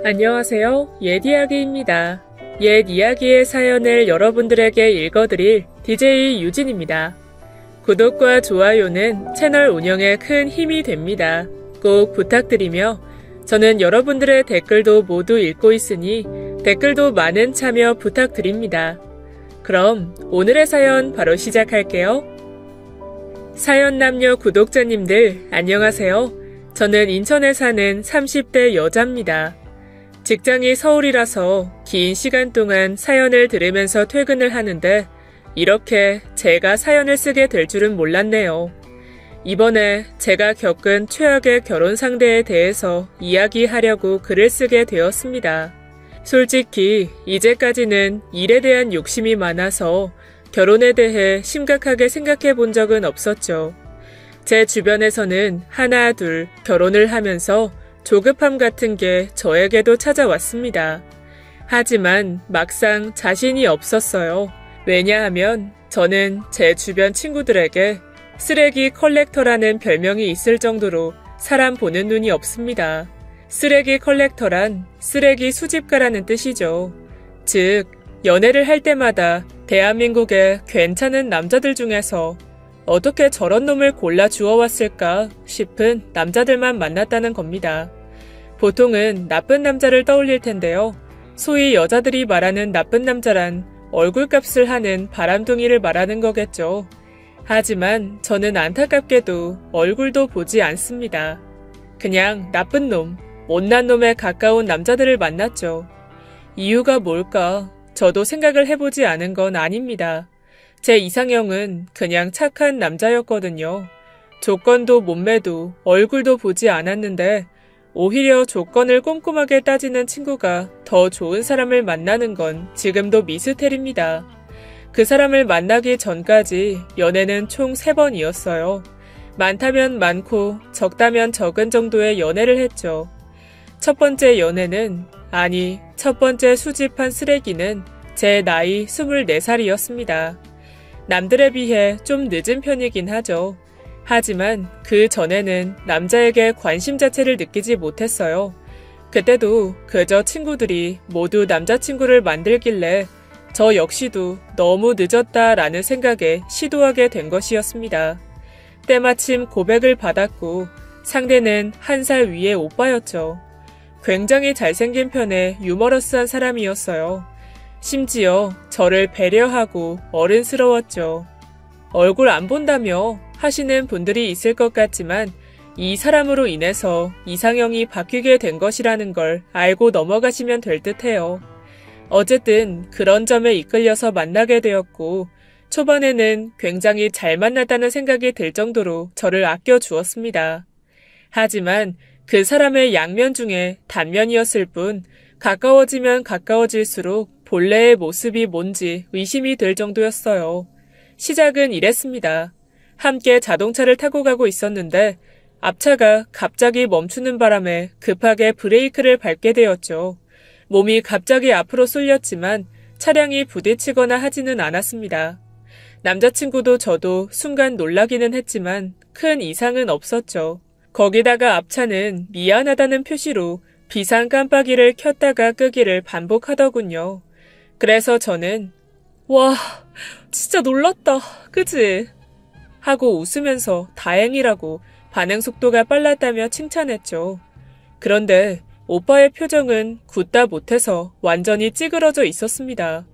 안녕하세요. 옛이야기입니다. 옛이야기의 사연을 여러분들에게 읽어드릴 DJ 유진입니다. 구독과 좋아요는 채널 운영에 큰 힘이 됩니다. 꼭 부탁드리며 저는 여러분들의 댓글도 모두 읽고 있으니 댓글도 많은 참여 부탁드립니다. 그럼 오늘의 사연 바로 시작할게요. 사연 남녀 구독자님들 안녕하세요. 저는 인천에 사는 30대 여자입니다. 직장이 서울이라서 긴 시간 동안 사연을 들으면서 퇴근을 하는데 이렇게 제가 사연을 쓰게 될 줄은 몰랐네요. 이번에 제가 겪은 최악의 결혼 상대에 대해서 이야기하려고 글을 쓰게 되었습니다. 솔직히 이제까지는 일에 대한 욕심이 많아서 결혼에 대해 심각하게 생각해 본 적은 없었죠. 제 주변에서는 하나 둘 결혼을 하면서 조급함 같은 게 저에게도 찾아왔습니다. 하지만 막상 자신이 없었어요. 왜냐하면 저는 제 주변 친구들에게 쓰레기 컬렉터라는 별명이 있을 정도로 사람 보는 눈이 없습니다. 쓰레기 컬렉터란 쓰레기 수집가라는 뜻이죠. 즉, 연애를 할 때마다 대한민국의 괜찮은 남자들 중에서 어떻게 저런 놈을 골라 주워왔을까 싶은 남자들만 만났다는 겁니다. 보통은 나쁜 남자를 떠올릴 텐데요. 소위 여자들이 말하는 나쁜 남자란 얼굴값을 하는 바람둥이를 말하는 거겠죠. 하지만 저는 안타깝게도 얼굴도 보지 않습니다. 그냥 나쁜 놈, 못난 놈에 가까운 남자들을 만났죠. 이유가 뭘까? 저도 생각을 해보지 않은 건 아닙니다. 제 이상형은 그냥 착한 남자였거든요. 조건도 몸매도 얼굴도 보지 않았는데 오히려 조건을 꼼꼼하게 따지는 친구가 더 좋은 사람을 만나는 건 지금도 미스테리입니다. 그 사람을 만나기 전까지 연애는 총 3번이었어요. 많다면 많고 적다면 적은 정도의 연애를 했죠. 첫 번째 연애는, 아니, 첫 번째 수집한 쓰레기는 제 나이 24살이었습니다. 남들에 비해 좀 늦은 편이긴 하죠. 하지만 그 전에는 남자에게 관심 자체를 느끼지 못했어요. 그때도 그저 친구들이 모두 남자친구를 만들길래 저 역시도 너무 늦었다라는 생각에 시도하게 된 것이었습니다. 때마침 고백을 받았고 상대는 1살 위의 오빠였죠. 굉장히 잘생긴 편에 유머러스한 사람이었어요. 심지어 저를 배려하고 어른스러웠죠. 얼굴 안 본다며 하시는 분들이 있을 것 같지만 이 사람으로 인해서 이상형이 바뀌게 된 것이라는 걸 알고 넘어가시면 될 듯해요. 어쨌든 그런 점에 이끌려서 만나게 되었고 초반에는 굉장히 잘 만났다는 생각이 들 정도로 저를 아껴주었습니다. 하지만 그 사람의 양면 중에 단면이었을 뿐 가까워지면 가까워질수록 본래의 모습이 뭔지 의심이 될 정도였어요. 시작은 이랬습니다. 함께 자동차를 타고 가고 있었는데 앞차가 갑자기 멈추는 바람에 급하게 브레이크를 밟게 되었죠. 몸이 갑자기 앞으로 쏠렸지만 차량이 부딪히거나 하지는 않았습니다. 남자친구도 저도 순간 놀라기는 했지만 큰 이상은 없었죠. 거기다가 앞차는 미안하다는 표시로 비상 깜빡이를 켰다가 끄기를 반복하더군요. 그래서 저는 와, 진짜 놀랐다, 그치? 하고 웃으면서 다행이라고 반응 속도가 빨랐다며 칭찬했죠. 그런데 오빠의 표정은 굳다 못해서 완전히 찌그러져 있었습니다.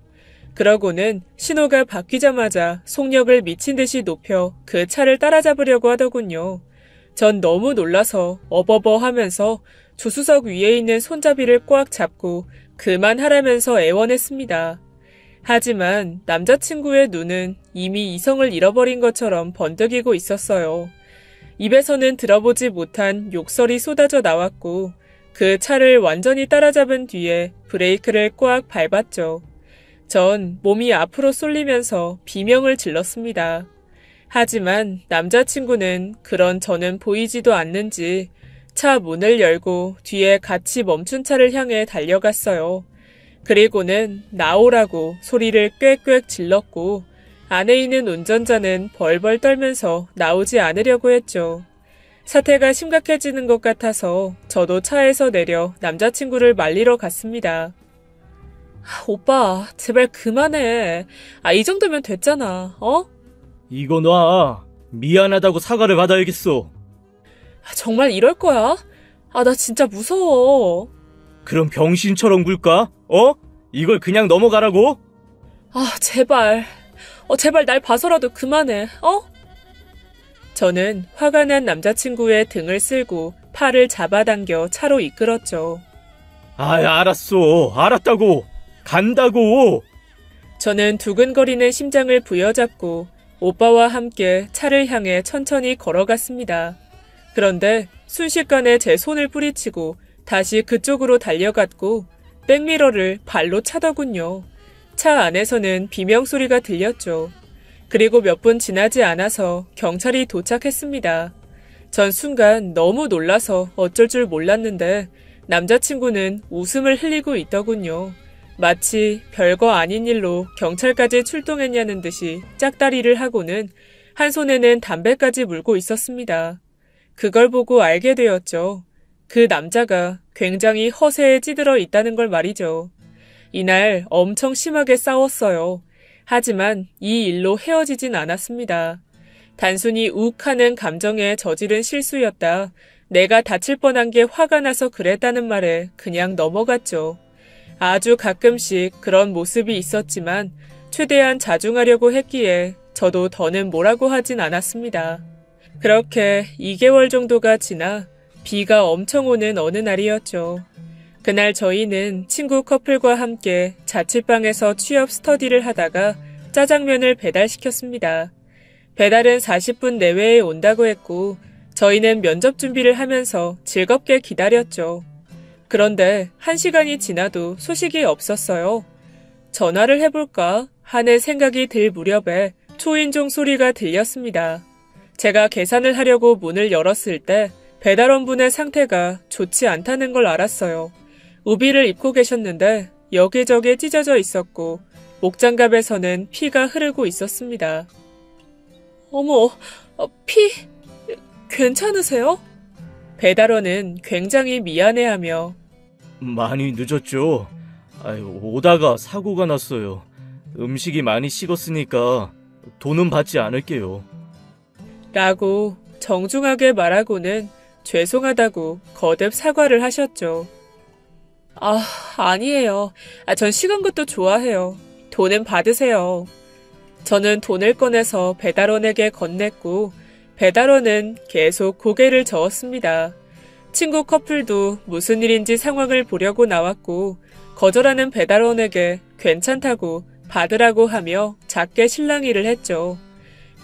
그러고는 신호가 바뀌자마자 속력을 미친 듯이 높여 그 차를 따라잡으려고 하더군요. 전 너무 놀라서 어버버 하면서 조수석 위에 있는 손잡이를 꽉 잡고 그만하라면서 애원했습니다. 하지만 남자친구의 눈은 이미 이성을 잃어버린 것처럼 번득이고 있었어요. 입에서는 들어보지 못한 욕설이 쏟아져 나왔고 그 차를 완전히 따라잡은 뒤에 브레이크를 꽉 밟았죠. 전 몸이 앞으로 쏠리면서 비명을 질렀습니다. 하지만 남자친구는 그런 저는 보이지도 않는지 차 문을 열고 뒤에 같이 멈춘 차를 향해 달려갔어요. 그리고는 나오라고 소리를 꽥꽥 질렀고 안에 있는 운전자는 벌벌 떨면서 나오지 않으려고 했죠. 사태가 심각해지는 것 같아서 저도 차에서 내려 남자친구를 말리러 갔습니다. 오빠, 제발 그만해. 이 정도면 됐잖아, 어? 이거 놔. 미안하다고 사과를 받아야겠어. 정말 이럴 거야? 나 진짜 무서워. 그럼 병신처럼 굴까? 이걸 그냥 넘어가라고? 제발. 제발 날 봐서라도 그만해, 저는 화가 난 남자친구의 등을 쓸고 팔을 잡아당겨 차로 이끌었죠. 알았어. 알았다고. 간다고. 저는 두근거리는 심장을 부여잡고 오빠와 함께 차를 향해 천천히 걸어갔습니다. 그런데 순식간에 제 손을 뿌리치고 다시 그쪽으로 달려갔고 백미러를 발로 차더군요. 차 안에서는 비명소리가 들렸죠. 그리고 몇 분 지나지 않아서 경찰이 도착했습니다. 전 순간 너무 놀라서 어쩔 줄 몰랐는데 남자친구는 웃음을 흘리고 있더군요. 마치 별거 아닌 일로 경찰까지 출동했냐는 듯이 짝다리를 하고는 한 손에는 담배까지 물고 있었습니다. 그걸 보고 알게 되었죠. 그 남자가 굉장히 허세에 찌들어 있다는 걸 말이죠. 이날 엄청 심하게 싸웠어요. 하지만 이 일로 헤어지진 않았습니다. 단순히 욱하는 감정에 저지른 실수였다. 내가 다칠 뻔한 게 화가 나서 그랬다는 말에 그냥 넘어갔죠. 아주 가끔씩 그런 모습이 있었지만 최대한 자중하려고 했기에 저도 더는 뭐라고 하진 않았습니다. 그렇게 2개월 정도가 지나 비가 엄청 오는 어느 날이었죠. 그날 저희는 친구 커플과 함께 자취방에서 취업 스터디를 하다가 짜장면을 배달시켰습니다. 배달은 40분 내외에 온다고 했고 저희는 면접 준비를 하면서 즐겁게 기다렸죠. 그런데 1시간이 지나도 소식이 없었어요. 전화를 해볼까 하는 생각이 들 무렵에 초인종 소리가 들렸습니다. 제가 계산을 하려고 문을 열었을 때 배달원분의 상태가 좋지 않다는 걸 알았어요. 우비를 입고 계셨는데 여기저기 찢어져 있었고 목장갑에서는 피가 흐르고 있었습니다. 어머, 피... 괜찮으세요? 배달원은 굉장히 미안해하며 많이 늦었죠? 오다가 사고가 났어요. 음식이 많이 식었으니까 돈은 받지 않을게요. 라고 정중하게 말하고는 죄송하다고 거듭 사과를 하셨죠. 아니에요. 전 식은 것도 좋아해요. 돈은 받으세요. 저는 돈을 꺼내서 배달원에게 건넸고 배달원은 계속 고개를 저었습니다. 친구 커플도 무슨 일인지 상황을 보려고 나왔고 거절하는 배달원에게 괜찮다고 받으라고 하며 작게 실랑이를 했죠.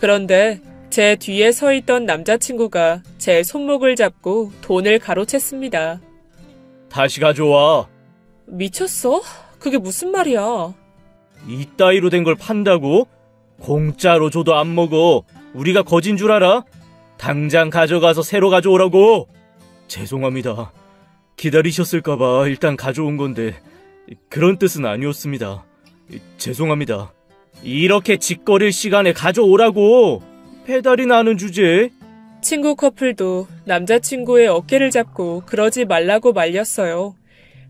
그런데 제 뒤에 서 있던 남자친구가 제 손목을 잡고 돈을 가로챘습니다. 다시 가져와. 미쳤어? 그게 무슨 말이야? 이따위로 된 걸 판다고? 공짜로 줘도 안 먹어. 우리가 거진 줄 알아? 당장 가져가서 새로 가져오라고. 죄송합니다. 기다리셨을까봐 일단 가져온 건데 그런 뜻은 아니었습니다. 죄송합니다. 이렇게 짓거릴 시간에 가져오라고. 배달이 나는 주제에. 친구 커플도 남자친구의 어깨를 잡고 그러지 말라고 말렸어요.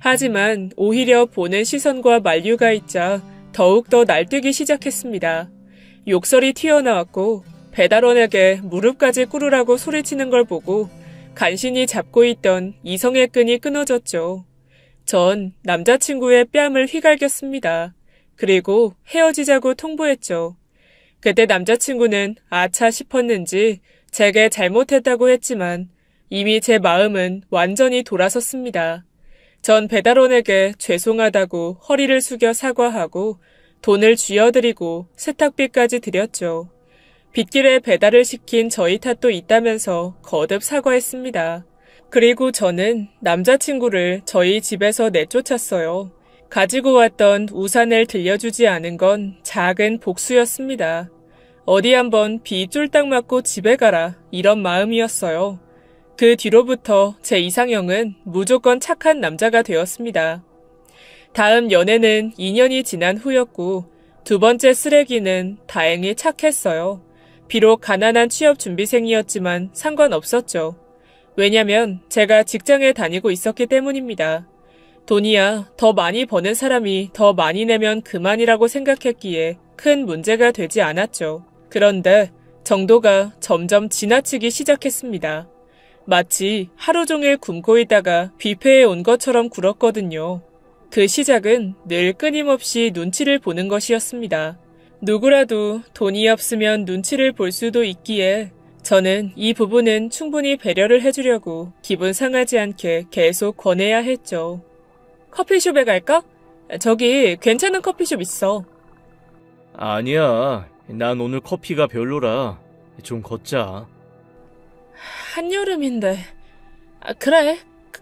하지만 오히려 보는 시선과 만류가 있자 더욱더 날뛰기 시작했습니다. 욕설이 튀어나왔고 배달원에게 무릎까지 꿇으라고 소리치는 걸 보고 간신히 잡고 있던 이성의 끈이 끊어졌죠. 전 남자친구의 뺨을 휘갈겼습니다. 그리고 헤어지자고 통보했죠. 그때 남자친구는 아차 싶었는지 제게 잘못했다고 했지만 이미 제 마음은 완전히 돌아섰습니다. 전 배달원에게 죄송하다고 허리를 숙여 사과하고 돈을 쥐어드리고 세탁비까지 드렸죠. 빗길에 배달을 시킨 저희 탓도 있다면서 거듭 사과했습니다. 그리고 저는 남자친구를 저희 집에서 내쫓았어요. 가지고 왔던 우산을 들려주지 않은 건 작은 복수였습니다. 어디 한번 비 쫄딱 맞고 집에 가라 이런 마음이었어요. 그 뒤로부터 제 이상형은 무조건 착한 남자가 되었습니다. 다음 연애는 2년이 지난 후였고 두 번째 쓰레기는 다행히 착했어요. 비록 가난한 취업준비생이었지만 상관없었죠. 왜냐면 제가 직장에 다니고 있었기 때문입니다. 돈이야 더 많이 버는 사람이 더 많이 내면 그만이라고 생각했기에 큰 문제가 되지 않았죠. 그런데 정도가 점점 지나치기 시작했습니다. 마치 하루 종일 굶고 있다가 뷔페에 온 것처럼 굴었거든요. 그 시작은 늘 끊임없이 눈치를 보는 것이었습니다. 누구라도 돈이 없으면 눈치를 볼 수도 있기에 저는 이 부분은 충분히 배려를 해주려고 기분 상하지 않게 계속 권해야 했죠. 커피숍에 갈까? 저기 괜찮은 커피숍 있어. 아니야. 난 오늘 커피가 별로라. 좀 걷자. 한여름인데. 그래.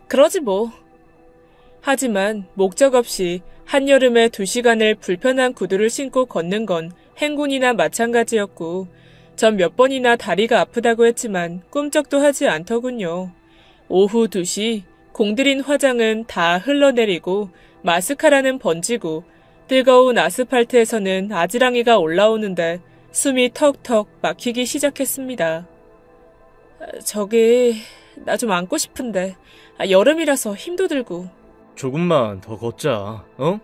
그러지 뭐. 하지만 목적 없이 한여름에 2시간을 불편한 구두를 신고 걷는 건 행군이나 마찬가지였고 전 몇 번이나 다리가 아프다고 했지만 꿈쩍도 하지 않더군요. 오후 2시 공들인 화장은 다 흘러내리고 마스카라는 번지고 뜨거운 아스팔트에서는 아지랑이가 올라오는데 숨이 턱턱 막히기 시작했습니다. 저기 나 좀 앉고 싶은데 여름이라서 힘도 들고. 조금만 더 걷자. 어?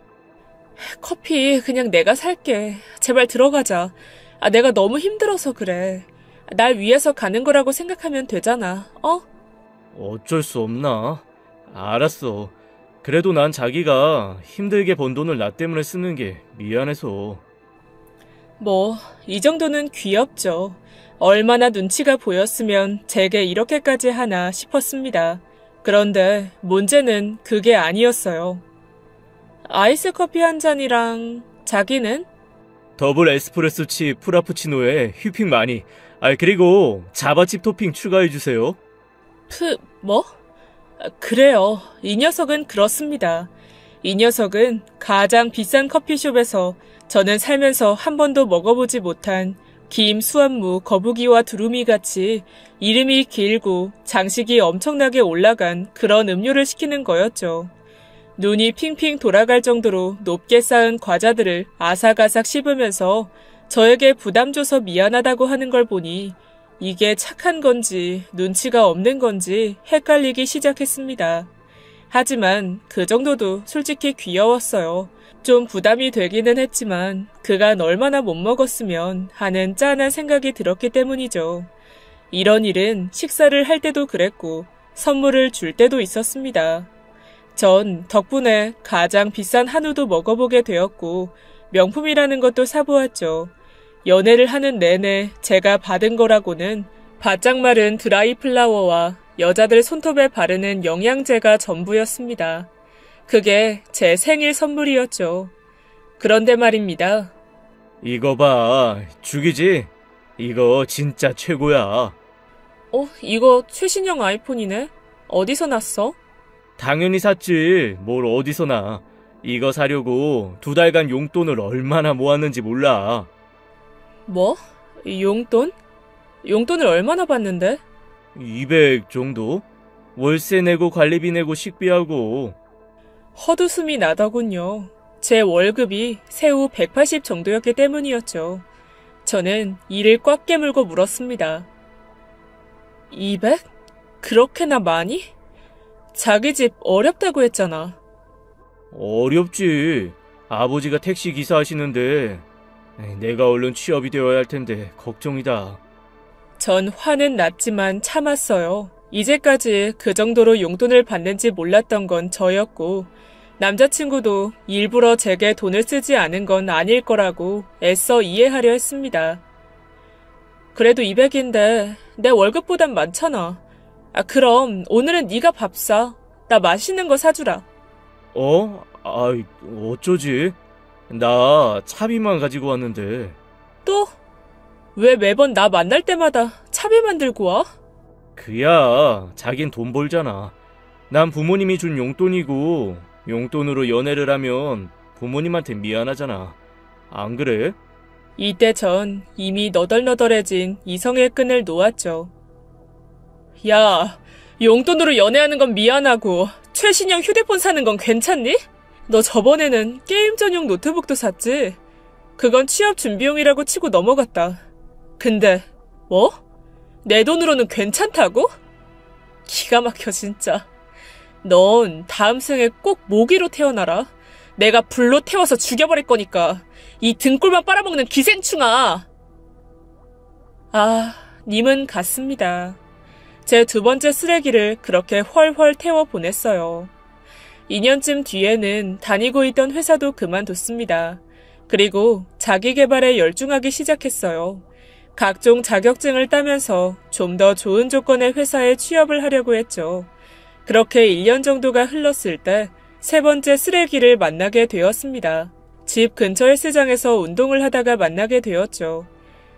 커피 그냥 내가 살게. 제발 들어가자. 내가 너무 힘들어서 그래. 날 위해서 가는 거라고 생각하면 되잖아. 어쩔 수 없나? 알았어. 그래도 난 자기가 힘들게 번 돈을 나 때문에 쓰는 게 미안해서. 뭐 이 정도는 귀엽죠. 얼마나 눈치가 보였으면 제게 이렇게까지 하나 싶었습니다. 그런데 문제는 그게 아니었어요. 아이스 커피 한 잔이랑 자기는? 더블 에스프레소 칩 프라푸치노에 휘핑 많이. 그리고 자바칩 토핑 추가해주세요. 뭐? 그래요. 이 녀석은 그렇습니다. 이 녀석은 가장 비싼 커피숍에서 저는 살면서 한 번도 먹어보지 못한 김, 수완무, 거북이와 두루미 같이 이름이 길고 장식이 엄청나게 올라간 그런 음료를 시키는 거였죠. 눈이 핑핑 돌아갈 정도로 높게 쌓은 과자들을 아삭아삭 씹으면서 저에게 부담 줘서 미안하다고 하는 걸 보니 이게 착한 건지 눈치가 없는 건지 헷갈리기 시작했습니다. 하지만 그 정도도 솔직히 귀여웠어요. 좀 부담이 되기는 했지만 그간 얼마나 못 먹었으면 하는 짠한 생각이 들었기 때문이죠. 이런 일은 식사를 할 때도 그랬고 선물을 줄 때도 있었습니다. 전 덕분에 가장 비싼 한우도 먹어보게 되었고 명품이라는 것도 사보았죠. 연애를 하는 내내 제가 받은 거라고는 바짝 마른 드라이 플라워와 여자들 손톱에 바르는 영양제가 전부였습니다. 그게 제 생일 선물이었죠. 그런데 말입니다. 이거 봐. 죽이지? 이거 진짜 최고야. 이거 최신형 아이폰이네? 어디서 났어? 당연히 샀지. 뭘 어디서 나. 이거 사려고 2달간 용돈을 얼마나 모았는지 몰라. 뭐? 용돈? 용돈을 얼마나 받는데? 200 정도? 월세 내고 관리비 내고 식비하고. 헛웃음이 나더군요. 제 월급이 세후 180 정도였기 때문이었죠. 저는 이를 꽉 깨물고 물었습니다. 200? 그렇게나 많이? 자기 집 어렵다고 했잖아. 어렵지. 아버지가 택시 기사 하시는데 내가 얼른 취업이 되어야 할 텐데 걱정이다. 전 화는 났지만 참았어요. 이제까지 그 정도로 용돈을 받는지 몰랐던 건 저였고 남자친구도 일부러 제게 돈을 쓰지 않은 건 아닐 거라고 애써 이해하려 했습니다. 그래도 200인데 내 월급보단 많잖아. 그럼 오늘은 네가 밥 사. 나 맛있는 거 사주라. 어쩌지? 나 차비만 가지고 왔는데. 또? 왜 매번 나 만날 때마다 차비만 들고 와? 그야, 자긴 돈 벌잖아. 난 부모님이 준 용돈이고 용돈으로 연애를 하면 부모님한테 미안하잖아. 안 그래? 이때 전 이미 너덜너덜해진 이성의 끈을 놓았죠. 야, 용돈으로 연애하는 건 미안하고 최신형 휴대폰 사는 건 괜찮니? 너 저번에는 게임 전용 노트북도 샀지? 그건 취업 준비용이라고 치고 넘어갔다. 근데 뭐? 내 돈으로는 괜찮다고? 기가 막혀 진짜. 넌 다음 생에 꼭 모기로 태어나라. 내가 불로 태워서 죽여버릴 거니까. 이 등골만 빨아먹는 기생충아. 아, 님은 갔습니다. 제 두 번째 쓰레기를 그렇게 훨훨 태워 보냈어요. 2년쯤 뒤에는 다니고 있던 회사도 그만뒀습니다. 그리고 자기 개발에 열중하기 시작했어요. 각종 자격증을 따면서 좀 더 좋은 조건의 회사에 취업을 하려고 했죠. 그렇게 1년 정도가 흘렀을 때 세 번째 쓰레기를 만나게 되었습니다. 집 근처 헬스장에서 운동을 하다가 만나게 되었죠.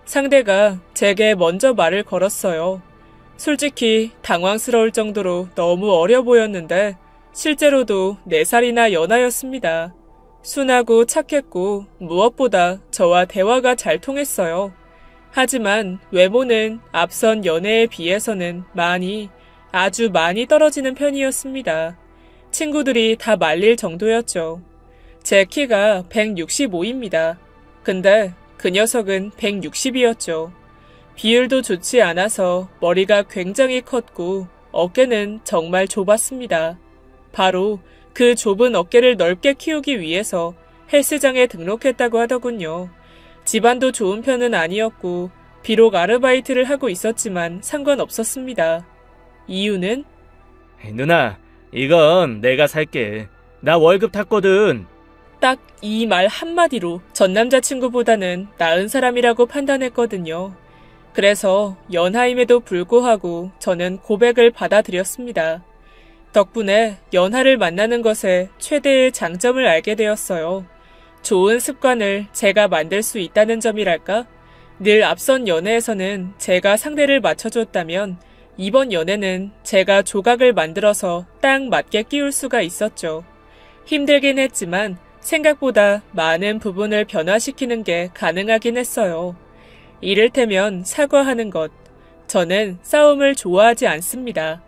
상대가 제게 먼저 말을 걸었어요. 솔직히 당황스러울 정도로 너무 어려 보였는데 실제로도 4살이나 연하였습니다. 순하고 착했고 무엇보다 저와 대화가 잘 통했어요. 하지만 외모는 앞선 연애에 비해서는 아주 많이 떨어지는 편이었습니다. 친구들이 다 말릴 정도였죠. 제 키가 165입니다. 근데 그 녀석은 160이었죠. 비율도 좋지 않아서 머리가 굉장히 컸고 어깨는 정말 좁았습니다. 바로 그 좁은 어깨를 넓게 키우기 위해서 헬스장에 등록했다고 하더군요. 집안도 좋은 편은 아니었고 비록 아르바이트를 하고 있었지만 상관없었습니다. 이유는? 누나, 이건 내가 살게. 나 월급 탔거든. 딱 이 말 한마디로 전 남자친구보다는 나은 사람이라고 판단했거든요. 그래서 연하임에도 불구하고 저는 고백을 받아들였습니다. 덕분에 연하를 만나는 것에 최대의 장점을 알게 되었어요. 좋은 습관을 제가 만들 수 있다는 점이랄까? 늘 앞선 연애에서는 제가 상대를 맞춰줬다면 이번 연애는 제가 조각을 만들어서 딱 맞게 끼울 수가 있었죠. 힘들긴 했지만 생각보다 많은 부분을 변화시키는 게 가능하긴 했어요. 이를테면 사과하는 것. 저는 싸움을 좋아하지 않습니다.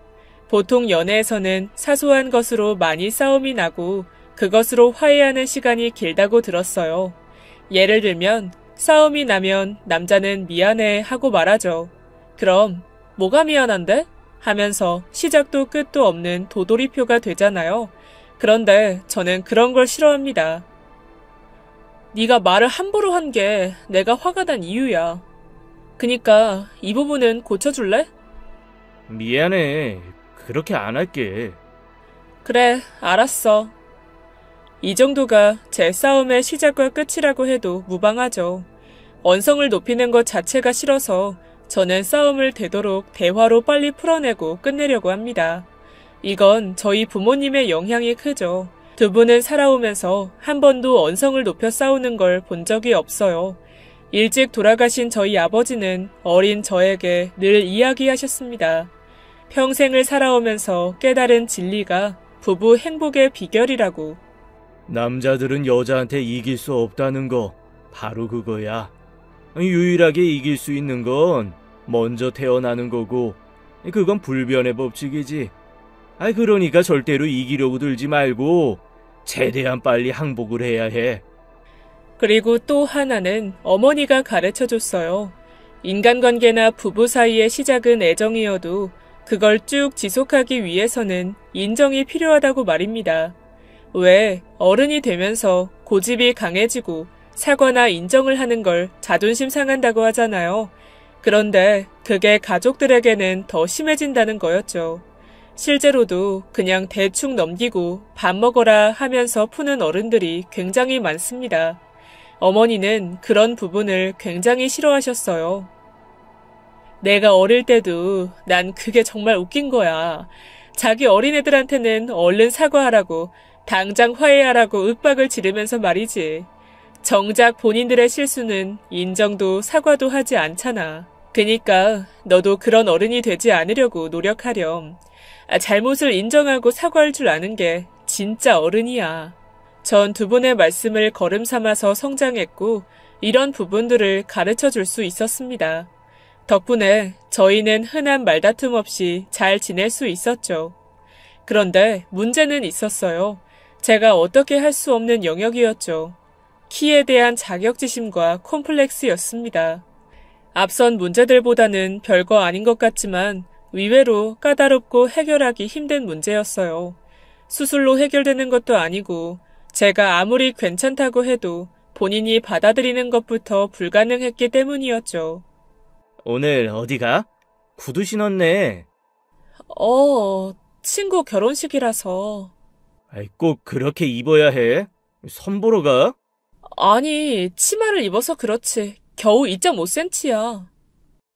보통 연애에서는 사소한 것으로 많이 싸움이 나고 그것으로 화해하는 시간이 길다고 들었어요. 예를 들면 싸움이 나면 남자는 미안해 하고 말하죠. 그럼 뭐가 미안한데? 하면서 시작도 끝도 없는 도돌이표가 되잖아요. 그런데 저는 그런 걸 싫어합니다. 네가 말을 함부로 한 게 내가 화가 난 이유야. 그니까 이 부분은 고쳐줄래? 미안해. 그렇게 안 할게. 그래, 알았어. 이 정도가 제 싸움의 시작과 끝이라고 해도 무방하죠. 언성을 높이는 것 자체가 싫어서 저는 싸움을 되도록 대화로 빨리 풀어내고 끝내려고 합니다. 이건 저희 부모님의 영향이 크죠. 두 분은 살아오면서 한 번도 언성을 높여 싸우는 걸 본 적이 없어요. 일찍 돌아가신 저희 아버지는 어린 저에게 늘 이야기하셨습니다. 평생을 살아오면서 깨달은 진리가 부부 행복의 비결이라고. 남자들은 여자한테 이길 수 없다는 거 바로 그거야. 유일하게 이길 수 있는 건 먼저 태어나는 거고 그건 불변의 법칙이지. 그러니까 절대로 이기려고 들지 말고 최대한 빨리 항복을 해야 해. 그리고 또 하나는 어머니가 가르쳐줬어요. 인간관계나 부부 사이의 시작은 애정이어도 그걸 쭉 지속하기 위해서는 인정이 필요하다고 말입니다. 왜 어른이 되면서 고집이 강해지고 사과나 인정을 하는 걸 자존심 상한다고 하잖아요. 그런데 그게 가족들에게는 더 심해진다는 거였죠. 실제로도 그냥 대충 넘기고 밥 먹어라 하면서 푸는 어른들이 굉장히 많습니다. 어머니는 그런 부분을 굉장히 싫어하셨어요. 내가 어릴 때도 난 그게 정말 웃긴 거야. 자기 어린애들한테는 얼른 사과하라고, 당장 화해하라고 윽박을 지르면서 말이지. 정작 본인들의 실수는 인정도 사과도 하지 않잖아. 그니까 너도 그런 어른이 되지 않으려고 노력하렴. 잘못을 인정하고 사과할 줄 아는 게 진짜 어른이야. 전 두 분의 말씀을 걸음 삼아서 성장했고 이런 부분들을 가르쳐 줄 수 있었습니다. 덕분에 저희는 흔한 말다툼 없이 잘 지낼 수 있었죠. 그런데 문제는 있었어요. 제가 어떻게 할 수 없는 영역이었죠. 키에 대한 자격지심과 콤플렉스였습니다. 앞선 문제들보다는 별거 아닌 것 같지만 의외로 까다롭고 해결하기 힘든 문제였어요. 수술로 해결되는 것도 아니고 제가 아무리 괜찮다고 해도 본인이 받아들이는 것부터 불가능했기 때문이었죠. 오늘 어디가? 구두 신었네. 친구 결혼식이라서. 아이, 꼭 그렇게 입어야 해? 선보러 가? 아니, 치마를 입어서 그렇지. 겨우 2.5cm야.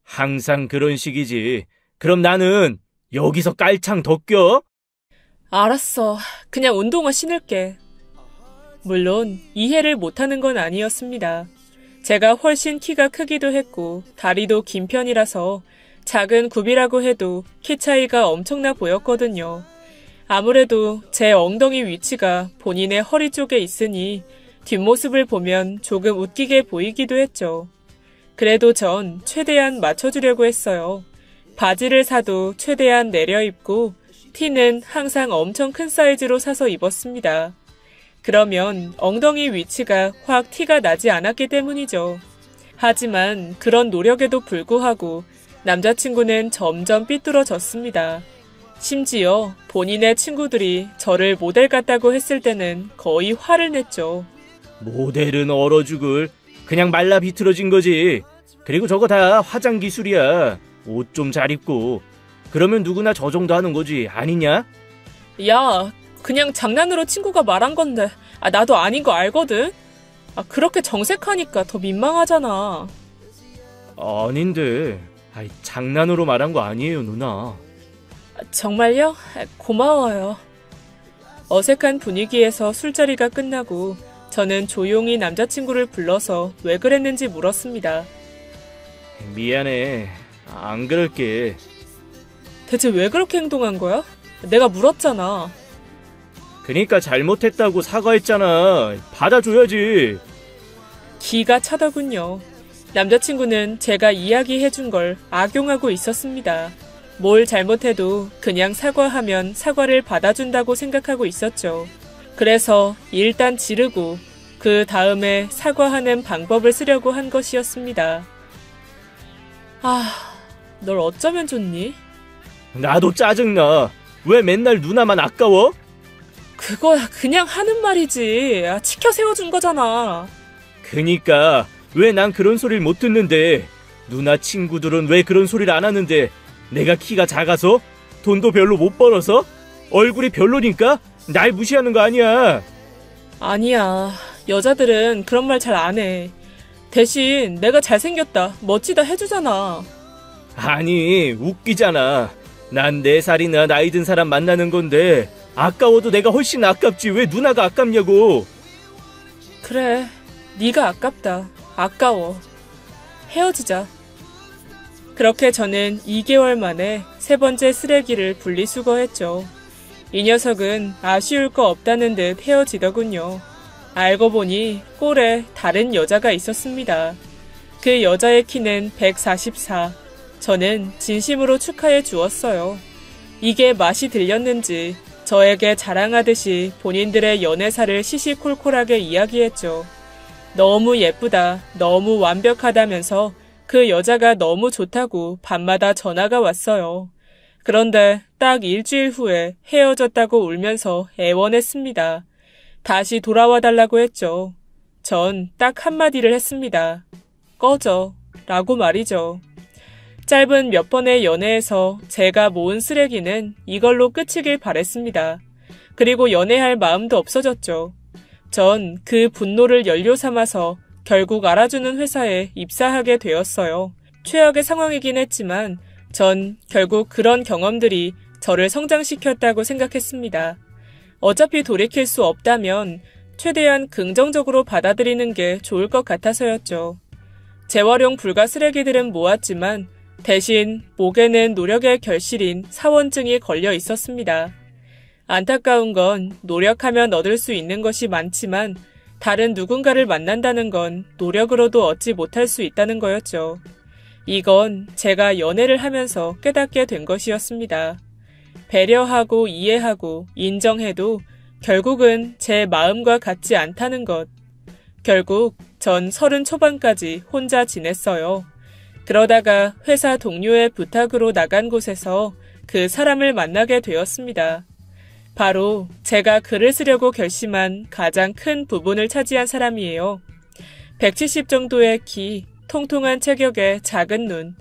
항상 그런 식이지. 그럼 나는 여기서 깔창 더 껴? 알았어. 그냥 운동화 신을게. 물론 이해를 못하는 건 아니었습니다. 제가 훨씬 키가 크기도 했고 다리도 긴 편이라서 작은 굽이라고 해도 키 차이가 엄청나 보였거든요. 아무래도 제 엉덩이 위치가 본인의 허리 쪽에 있으니 뒷모습을 보면 조금 웃기게 보이기도 했죠. 그래도 전 최대한 맞춰주려고 했어요. 바지를 사도 최대한 내려 입고 티는 항상 엄청 큰 사이즈로 사서 입었습니다. 그러면 엉덩이 위치가 확 티가 나지 않았기 때문이죠. 하지만 그런 노력에도 불구하고 남자친구는 점점 삐뚤어졌습니다. 심지어 본인의 친구들이 저를 모델 같다고 했을 때는 거의 화를 냈죠. 모델은 얼어 죽을. 그냥 말라 비틀어진 거지. 그리고 저거 다 화장 기술이야. 옷 좀 잘 입고. 그러면 누구나 저 정도 하는 거지, 아니냐? 야, 그냥 장난으로 친구가 말한 건데 나도 아닌 거 알거든? 그렇게 정색하니까 더 민망하잖아. 아닌데. 장난으로 말한 거 아니에요, 누나. 정말요? 고마워요. 어색한 분위기에서 술자리가 끝나고 저는 조용히 남자친구를 불러서 왜 그랬는지 물었습니다. 미안해. 안 그럴게. 대체 왜 그렇게 행동한 거야? 내가 물었잖아. 그니까 잘못했다고 사과했잖아. 받아줘야지. 기가 차더군요. 남자친구는 제가 이야기해준 걸 악용하고 있었습니다. 뭘 잘못해도 그냥 사과하면 사과를 받아준다고 생각하고 있었죠. 그래서 일단 지르고 그 다음에 사과하는 방법을 쓰려고 한 것이었습니다. 널 어쩌면 좋니? 나도 짜증나. 왜 맨날 누나만 아까워? 그거야 그냥 하는 말이지. 치켜 세워준 거잖아. 그니까 왜 난 그런 소리를 못 듣는데. 누나 친구들은 왜 그런 소리를 안 하는데. 내가 키가 작아서? 돈도 별로 못 벌어서? 얼굴이 별로니까? 날 무시하는 거 아니야. 아니야. 여자들은 그런 말 잘 안 해. 대신 내가 잘생겼다, 멋지다 해주잖아. 아니, 웃기잖아. 난 4살이나 나이 든 사람 만나는 건데 아까워도 내가 훨씬 아깝지. 왜 누나가 아깝냐고. 그래, 네가 아깝다. 아까워. 헤어지자. 그렇게 저는 2개월 만에 3번째 쓰레기를 분리수거했죠. 이 녀석은 아쉬울 거 없다는 듯 헤어지더군요. 알고 보니 꼴에 다른 여자가 있었습니다. 그 여자의 키는 144. 저는 진심으로 축하해 주었어요. 이게 맛이 들렸는지 저에게 자랑하듯이 본인들의 연애사를 시시콜콜하게 이야기했죠. 너무 예쁘다, 너무 완벽하다면서 그 여자가 너무 좋다고 밤마다 전화가 왔어요. 그런데 딱 일주일 후에 헤어졌다고 울면서 애원했습니다. 다시 돌아와 달라고 했죠. 전 딱 한마디를 했습니다. 꺼져 라고 말이죠. 짧은 몇 번의 연애에서 제가 모은 쓰레기는 이걸로 끝이길 바랬습니다. 그리고 연애할 마음도 없어졌죠. 전 그 분노를 연료 삼아서 결국 알아주는 회사에 입사하게 되었어요. 최악의 상황이긴 했지만 전 결국 그런 경험들이 저를 성장시켰다고 생각했습니다. 어차피 돌이킬 수 없다면 최대한 긍정적으로 받아들이는 게 좋을 것 같아서였죠. 재활용 불가 쓰레기들은 모았지만 대신 목에는 노력의 결실인 사원증이 걸려 있었습니다. 안타까운 건 노력하면 얻을 수 있는 것이 많지만 다른 누군가를 만난다는 건 노력으로도 얻지 못할 수 있다는 거였죠. 이건 제가 연애를 하면서 깨닫게 된 것이었습니다. 배려하고 이해하고 인정해도 결국은 제 마음과 같지 않다는 것. 결국 전 30 초반까지 혼자 지냈어요. 그러다가 회사 동료의 부탁으로 나간 곳에서 그 사람을 만나게 되었습니다. 바로 제가 글을 쓰려고 결심한 가장 큰 부분을 차지한 사람이에요. 170 정도의 키, 통통한 체격의 작은 눈,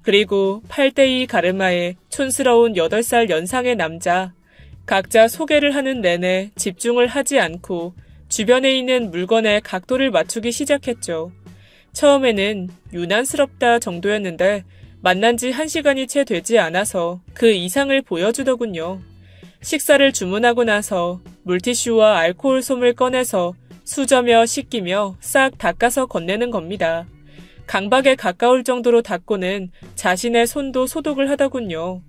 그리고 8대2 가르마의 촌스러운 8살 연상의 남자. 각자 소개를 하는 내내 집중을 하지 않고 주변에 있는 물건에 각도를 맞추기 시작했죠. 처음에는 유난스럽다 정도였는데 만난 지 1시간이 채 되지 않아서 그 이상을 보여주더군요. 식사를 주문하고 나서 물티슈와 알코올 솜을 꺼내서 수저며 씻기며 싹 닦아서 건네는 겁니다. 강박에 가까울 정도로 닦고는 자신의 손도 소독을 하더군요.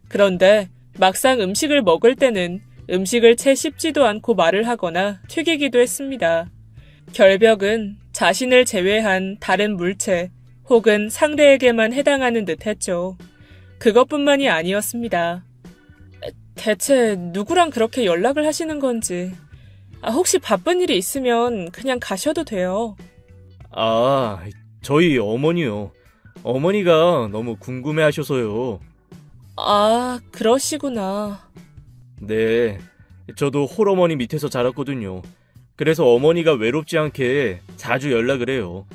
그런데 막상 음식을 먹을 때는 음식을 채 씹지도 않고 말을 하거나 튀기기도 했습니다. 결벽은 자신을 제외한 다른 물체 혹은 상대에게만 해당하는 듯 했죠. 그것뿐만이 아니었습니다. 대체 누구랑 그렇게 연락을 하시는 건지. 혹시 바쁜 일이 있으면 그냥 가셔도 돼요. 저희 어머니요. 어머니가 너무 궁금해 하셔서요. 그러시구나. 네, 저도 홀어머니 밑에서 자랐거든요. 그래서 어머니가 외롭지 않게 자주 연락을 해요.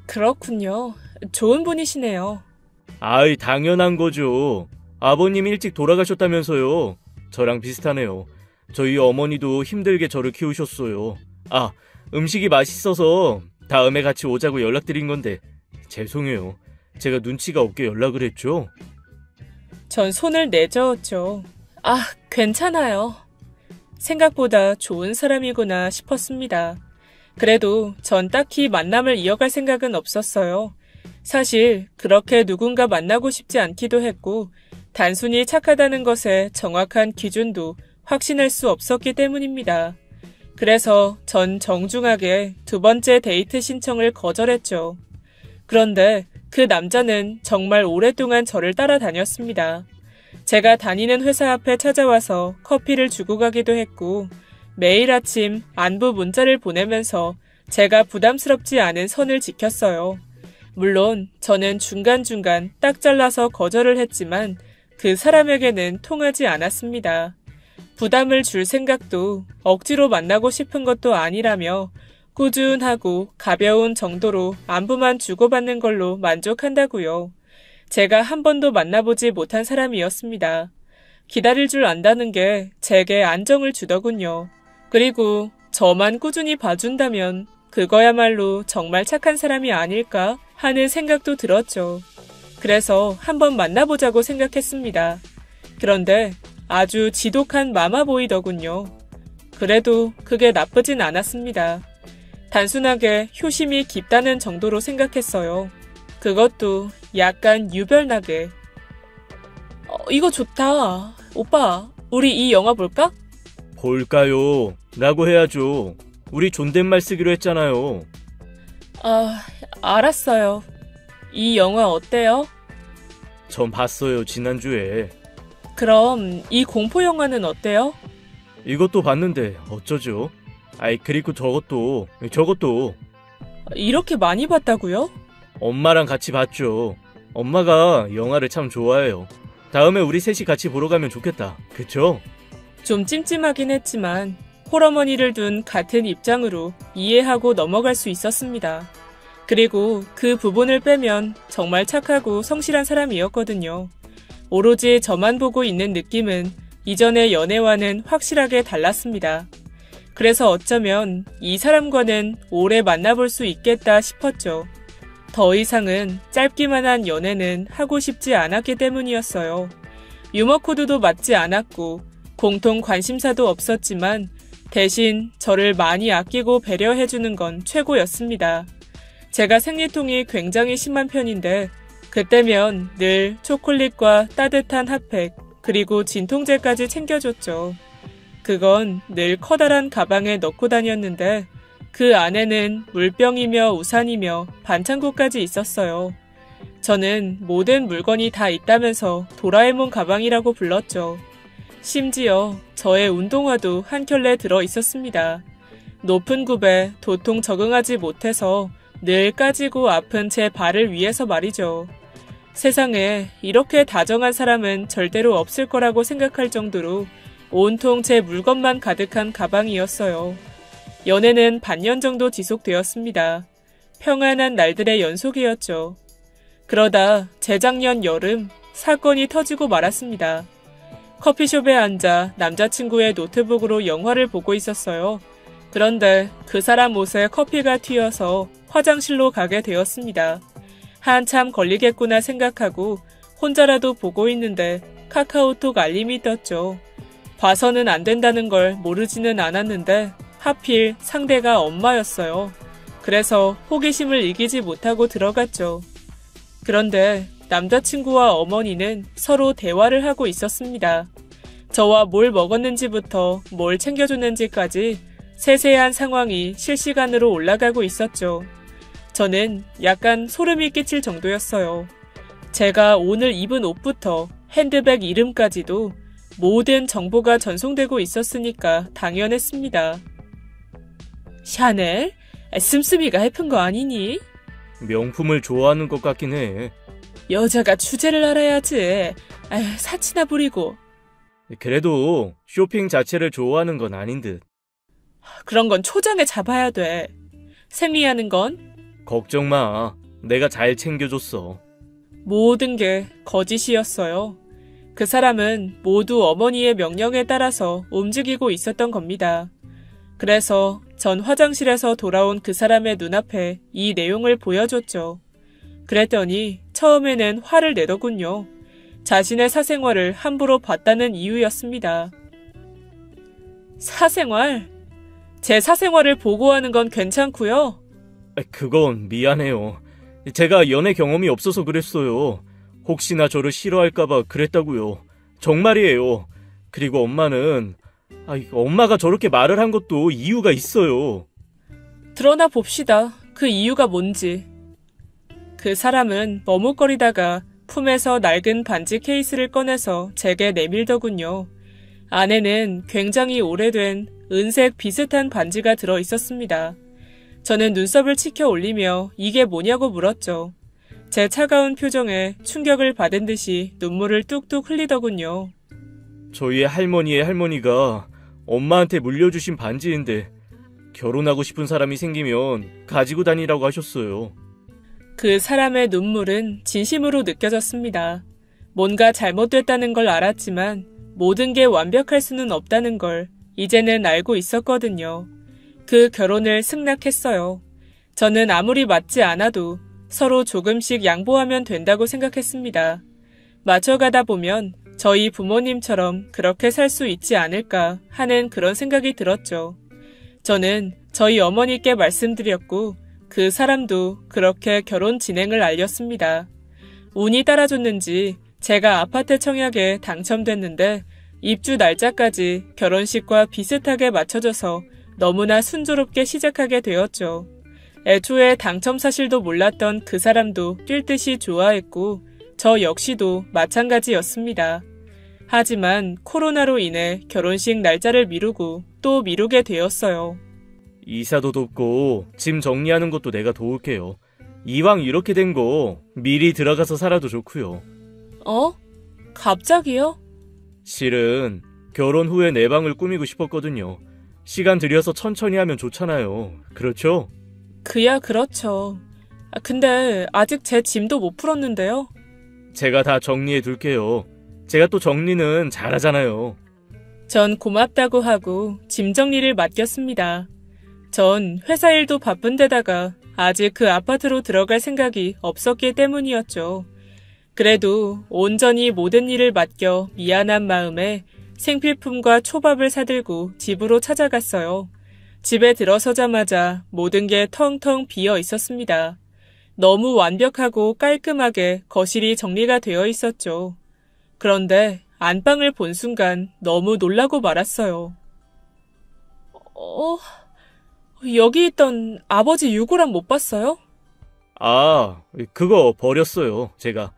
그렇군요. 좋은 분이시네요. 당연한 거죠. 아버님 일찍 돌아가셨다면서요. 저랑 비슷하네요. 저희 어머니도 힘들게 저를 키우셨어요. 음식이 맛있어서 다음에 같이 오자고 연락드린 건데 죄송해요. 제가 눈치가 없게 연락을 했죠. 전 손을 내저었죠. 괜찮아요. 생각보다 좋은 사람이구나 싶었습니다. 그래도 전 딱히 만남을 이어갈 생각은 없었어요. 사실 그렇게 누군가 만나고 싶지 않기도 했고 단순히 착하다는 것에 정확한 기준도 확신할 수 없었기 때문입니다. 그래서 전 정중하게 2번째 데이트 신청을 거절했죠. 그런데 그 남자는 정말 오랫동안 저를 따라다녔습니다. 제가 다니는 회사 앞에 찾아와서 커피를 주고 가기도 했고 매일 아침 안부 문자를 보내면서 제가 부담스럽지 않은 선을 지켰어요. 물론 저는 중간중간 딱 잘라서 거절을 했지만 그 사람에게는 통하지 않았습니다. 부담을 줄 생각도 억지로 만나고 싶은 것도 아니라며 꾸준하고 가벼운 정도로 안부만 주고받는 걸로 만족한다고요. 제가 한 번도 만나보지 못한 사람이었습니다. 기다릴 줄 안다는 게 제게 안정을 주더군요. 그리고 저만 꾸준히 봐준다면 그거야말로 정말 착한 사람이 아닐까 하는 생각도 들었죠. 그래서 한번 만나보자고 생각했습니다. 그런데 아주 지독한 마마보이더군요. 그래도 그게 나쁘진 않았습니다. 단순하게 효심이 깊다는 정도로 생각했어요. 그것도 약간 유별나게. 이거 좋다. 오빠, 우리 이 영화 볼까? 볼까요? 라고 해야죠. 우리 존댓말 쓰기로 했잖아요. 알았어요. 이 영화 어때요? 전 봤어요, 지난주에. 그럼 이 공포 영화는 어때요? 이것도 봤는데 어쩌죠? 그리고 저것도. 이렇게 많이 봤다고요? 엄마랑 같이 봤죠. 엄마가 영화를 참 좋아해요. 다음에 우리 셋이 같이 보러 가면 좋겠다. 그쵸? 좀 찜찜하긴 했지만 홀어머니를 둔 같은 입장으로 이해하고 넘어갈 수 있었습니다. 그리고 그 부분을 빼면 정말 착하고 성실한 사람이었거든요. 오로지 저만 보고 있는 느낌은 이전의 연애와는 확실하게 달랐습니다. 그래서 어쩌면 이 사람과는 오래 만나볼 수 있겠다 싶었죠. 더 이상은 짧기만 한 연애는 하고 싶지 않았기 때문이었어요. 유머 코드도 맞지 않았고 공통 관심사도 없었지만 대신 저를 많이 아끼고 배려해주는 건 최고였습니다. 제가 생리통이 굉장히 심한 편인데 그때면 늘 초콜릿과 따뜻한 핫팩 그리고 진통제까지 챙겨줬죠. 그건 늘 커다란 가방에 넣고 다녔는데 그 안에는 물병이며 우산이며 반창고까지 있었어요. 저는 모든 물건이 다 있다면서 도라에몽 가방이라고 불렀죠. 심지어 저의 운동화도 한 켤레 들어 있었습니다. 높은 굽에 도통 적응하지 못해서 늘 까지고 아픈 제 발을 위해서 말이죠. 세상에 이렇게 다정한 사람은 절대로 없을 거라고 생각할 정도로 온통 제 물건만 가득한 가방이었어요. 연애는 반년 정도 지속되었습니다. 평안한 날들의 연속이었죠. 그러다 재작년 여름 사건이 터지고 말았습니다. 커피숍에 앉아 남자친구의 노트북으로 영화를 보고 있었어요. 그런데 그 사람 옷에 커피가 튀어서 화장실로 가게 되었습니다. 한참 걸리겠구나 생각하고 혼자라도 보고 있는데 카카오톡 알림이 떴죠. 봐서는 안 된다는 걸 모르지는 않았는데 하필 상대가 엄마였어요. 그래서 호기심을 이기지 못하고 들어갔죠. 그런데 남자친구와 어머니는 서로 대화를 하고 있었습니다. 저와 뭘 먹었는지부터 뭘 챙겨줬는지까지 세세한 상황이 실시간으로 올라가고 있었죠. 저는 약간 소름이 끼칠 정도였어요. 제가 오늘 입은 옷부터 핸드백 이름까지도 모든 정보가 전송되고 있었으니까 당연했습니다. 샤넬? 씀씀이가 해픈 거 아니니? 명품을 좋아하는 것 같긴 해. 여자가 주제를 알아야지. 사치나 부리고. 그래도 쇼핑 자체를 좋아하는 건 아닌 듯. 그런 건 초장에 잡아야 돼. 생리하는 건? 걱정 마. 내가 잘 챙겨줬어. 모든 게 거짓이었어요. 그 사람은 모두 어머니의 명령에 따라서 움직이고 있었던 겁니다. 그래서 전 화장실에서 돌아온 그 사람의 눈앞에 이 내용을 보여줬죠. 그랬더니 처음에는 화를 내더군요. 자신의 사생활을 함부로 봤다는 이유였습니다. 사생활? 제 사생활을 보고하는 건 괜찮고요. 그건 미안해요. 제가 연애 경험이 없어서 그랬어요. 혹시나 저를 싫어할까봐 그랬다고요. 정말이에요. 그리고 엄마가 저렇게 말을 한 것도 이유가 있어요. 드러나 봅시다. 그 이유가 뭔지. 그 사람은 머뭇거리다가 품에서 낡은 반지 케이스를 꺼내서 제게 내밀더군요. 안에는 굉장히 오래된 은색 비슷한 반지가 들어 있었습니다. 저는 눈썹을 치켜 올리며 이게 뭐냐고 물었죠. 제 차가운 표정에 충격을 받은 듯이 눈물을 뚝뚝 흘리더군요. 저희의 할머니의 할머니가 엄마한테 물려주신 반지인데 결혼하고 싶은 사람이 생기면 가지고 다니라고 하셨어요. 그 사람의 눈물은 진심으로 느껴졌습니다. 뭔가 잘못됐다는 걸 알았지만 모든 게 완벽할 수는 없다는 걸 이제는 알고 있었거든요. 그 결혼을 승낙했어요. 저는 아무리 맞지 않아도 서로 조금씩 양보하면 된다고 생각했습니다. 맞춰가다 보면 저희 부모님처럼 그렇게 살 수 있지 않을까 하는 그런 생각이 들었죠. 저는 저희 어머니께 말씀드렸고 그 사람도 그렇게 결혼 진행을 알렸습니다. 운이 따라줬는지 제가 아파트 청약에 당첨됐는데 입주 날짜까지 결혼식과 비슷하게 맞춰져서 너무나 순조롭게 시작하게 되었죠. 애초에 당첨 사실도 몰랐던 그 사람도 뛸 듯이 좋아했고 저 역시도 마찬가지였습니다. 하지만 코로나로 인해 결혼식 날짜를 미루고 또 미루게 되었어요. 이사도 돕고 짐 정리하는 것도 내가 도울게요. 이왕 이렇게 된 거 미리 들어가서 살아도 좋고요. 갑자기요? 실은 결혼 후에 내 방을 꾸미고 싶었거든요. 시간 들여서 천천히 하면 좋잖아요. 그렇죠? 그야 그렇죠. 근데 아직 제 짐도 못 풀었는데요. 제가 다 정리해 둘게요. 제가 또 정리는 잘하잖아요. 전 고맙다고 하고 짐 정리를 맡겼습니다. 전 회사 일도 바쁜데다가 아직 그 아파트로 들어갈 생각이 없었기 때문이었죠. 그래도 온전히 모든 일을 맡겨 미안한 마음에 생필품과 초밥을 사들고 집으로 찾아갔어요. 집에 들어서자마자 모든 게 텅텅 비어 있었습니다. 너무 완벽하고 깔끔하게 거실이 정리가 되어 있었죠. 그런데 안방을 본 순간 너무 놀라고 말았어요. 여기 있던 아버지 유골함 못 봤어요? 그거 버렸어요, 제가.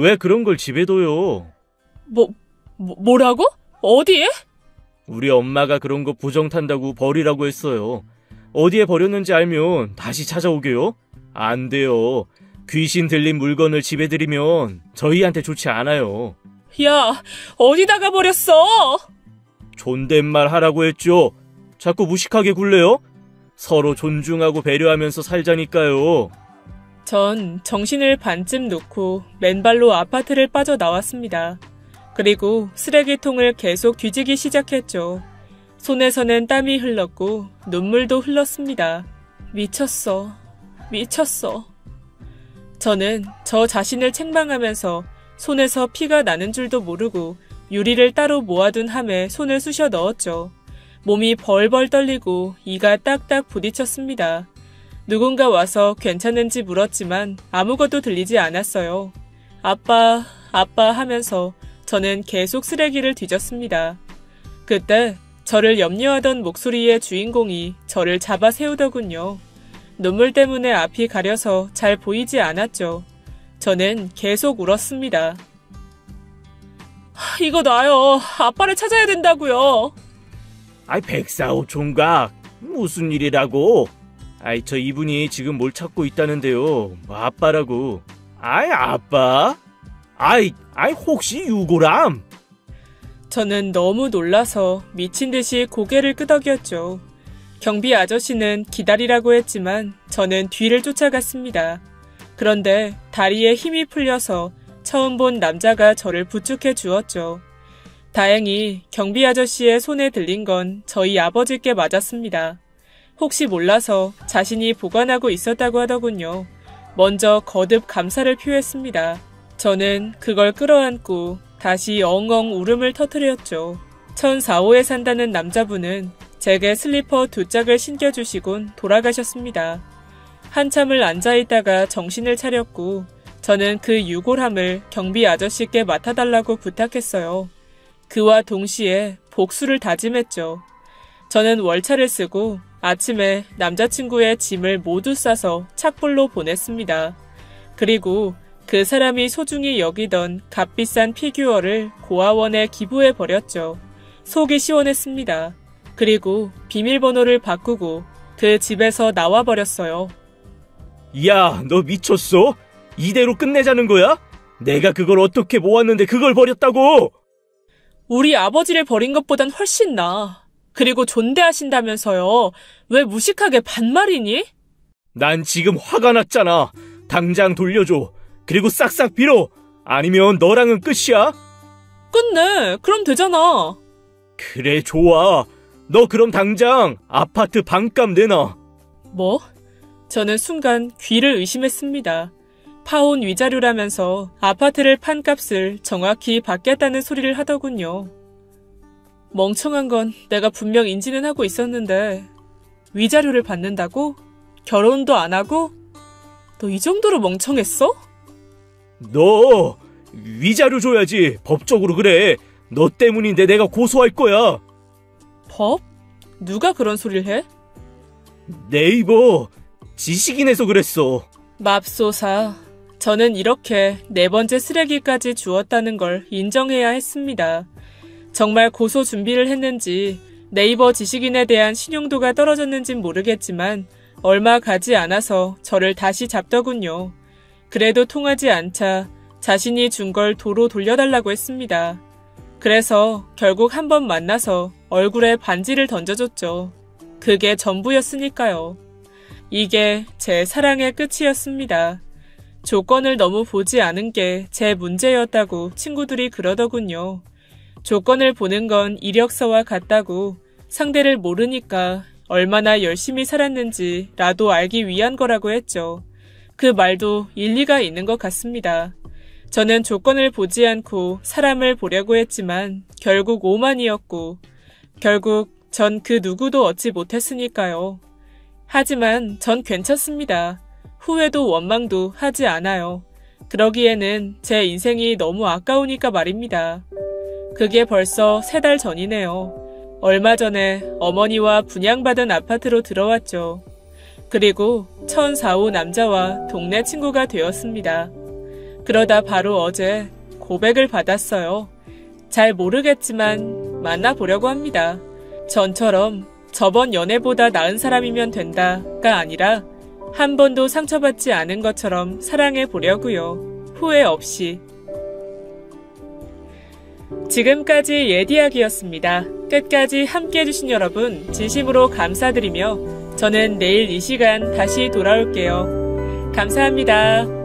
왜 그런 걸 집에 둬요? 뭐라고? 어디에? 우리 엄마가 그런 거 부정 탄다고 버리라고 했어요. 어디에 버렸는지 알면 다시 찾아오게요. 안 돼요. 귀신 들린 물건을 집에 들이면 저희한테 좋지 않아요. 야, 어디다가 버렸어? 존댓말 하라고 했죠. 자꾸 무식하게 굴래요? 서로 존중하고 배려하면서 살자니까요. 전 정신을 반쯤 놓고 맨발로 아파트를 빠져나왔습니다. 그리고 쓰레기통을 계속 뒤지기 시작했죠. 손에서는 땀이 흘렀고 눈물도 흘렀습니다. 미쳤어. 저는 저 자신을 책망하면서 손에서 피가 나는 줄도 모르고 유리를 따로 모아둔 함에 손을 쑤셔 넣었죠. 몸이 벌벌 떨리고 이가 딱딱 부딪혔습니다. 누군가 와서 괜찮은지 물었지만 아무것도 들리지 않았어요. 아빠 하면서 저는 계속 쓰레기를 뒤졌습니다. 그때 저를 염려하던 목소리의 주인공이 저를 잡아 세우더군요. 눈물 때문에 앞이 가려서 잘 보이지 않았죠. 저는 계속 울었습니다. 이거 나요. 아빠를 찾아야 된다고요. 백사오 총각, 무슨 일이라고? 저 이분이 지금 뭘 찾고 있다는데요. 아빠라고. 아빠? 혹시 유고람? 저는 너무 놀라서 미친 듯이 고개를 끄덕였죠. 경비 아저씨는 기다리라고 했지만 저는 뒤를 쫓아갔습니다. 그런데 다리에 힘이 풀려서 처음 본 남자가 저를 부축해 주었죠. 다행히 경비 아저씨의 손에 들린 건 저희 아버지께 맞았습니다. 혹시 몰라서 자신이 보관하고 있었다고 하더군요. 먼저 거듭 감사를 표했습니다. 저는 그걸 끌어안고 다시 엉엉 울음을 터뜨렸죠. 1004호에 산다는 남자분은 제게 슬리퍼 2짝을 신겨주시곤 돌아가셨습니다. 한참을 앉아있다가 정신을 차렸고 저는 그 유골함을 경비 아저씨께 맡아달라고 부탁했어요. 그와 동시에 복수를 다짐했죠. 저는 월차를 쓰고 아침에 남자친구의 짐을 모두 싸서 착불로 보냈습니다. 그리고 그 사람이 소중히 여기던 값비싼 피규어를 고아원에 기부해버렸죠. 속이 시원했습니다. 그리고 비밀번호를 바꾸고 그 집에서 나와버렸어요. 야, 너 미쳤어? 이대로 끝내자는 거야? 내가 그걸 어떻게 모았는데 그걸 버렸다고? 우리 아버지를 버린 것보단 훨씬 나아. 그리고 존대하신다면서요. 왜 무식하게 반말이니? 난 지금 화가 났잖아. 당장 돌려줘. 그리고 싹싹 빌어. 아니면 너랑은 끝이야. 끝내. 그럼 되잖아. 그래, 좋아. 너 그럼 당장 아파트 반값 내놔. 뭐? 저는 순간 귀를 의심했습니다. 파혼 위자료라면서 아파트를 판 값을 정확히 받겠다는 소리를 하더군요. 멍청한 건 내가 분명 인지는 하고 있었는데 위자료를 받는다고? 결혼도 안 하고? 너 이 정도로 멍청했어? 너 위자료 줘야지. 법적으로 그래. 너 때문인데 내가 고소할 거야. 법? 누가 그런 소리를 해? 네이버 지식인에서 그랬어. 맙소사. 저는 이렇게 4번째 쓰레기까지 주었다는 걸 인정해야 했습니다. 정말 고소 준비를 했는지 네이버 지식인에 대한 신용도가 떨어졌는진 모르겠지만 얼마 가지 않아서 저를 다시 잡더군요. 그래도 통하지 않자 자신이 준 걸 도로 돌려달라고 했습니다. 그래서 결국 한 번 만나서 얼굴에 반지를 던져줬죠. 그게 전부였으니까요. 이게 제 사랑의 끝이었습니다. 조건을 너무 보지 않은 게 제 문제였다고 친구들이 그러더군요. 조건을 보는 건 이력서와 같다고 상대를 모르니까 얼마나 열심히 살았는지라도 알기 위한 거라고 했죠. 그 말도 일리가 있는 것 같습니다. 저는 조건을 보지 않고 사람을 보려고 했지만 결국 오만이었고 결국 전 그 누구도 얻지 못했으니까요. 하지만 전 괜찮습니다. 후회도 원망도 하지 않아요. 그러기에는 제 인생이 너무 아까우니까 말입니다. 그게 벌써 3달 전이네요. 얼마 전에 어머니와 분양받은 아파트로 들어왔죠. 그리고 1004호 남자와 동네 친구가 되었습니다. 그러다 바로 어제 고백을 받았어요. 잘 모르겠지만 만나보려고 합니다. 전처럼 저번 연애보다 나은 사람이면 된다가 아니라 한 번도 상처받지 않은 것처럼 사랑해 보려고요. 후회 없이. 지금까지 예디야기였습니다. 끝까지 함께 해주신 여러분 진심으로 감사드리며 저는 내일 이 시간 다시 돌아올게요. 감사합니다.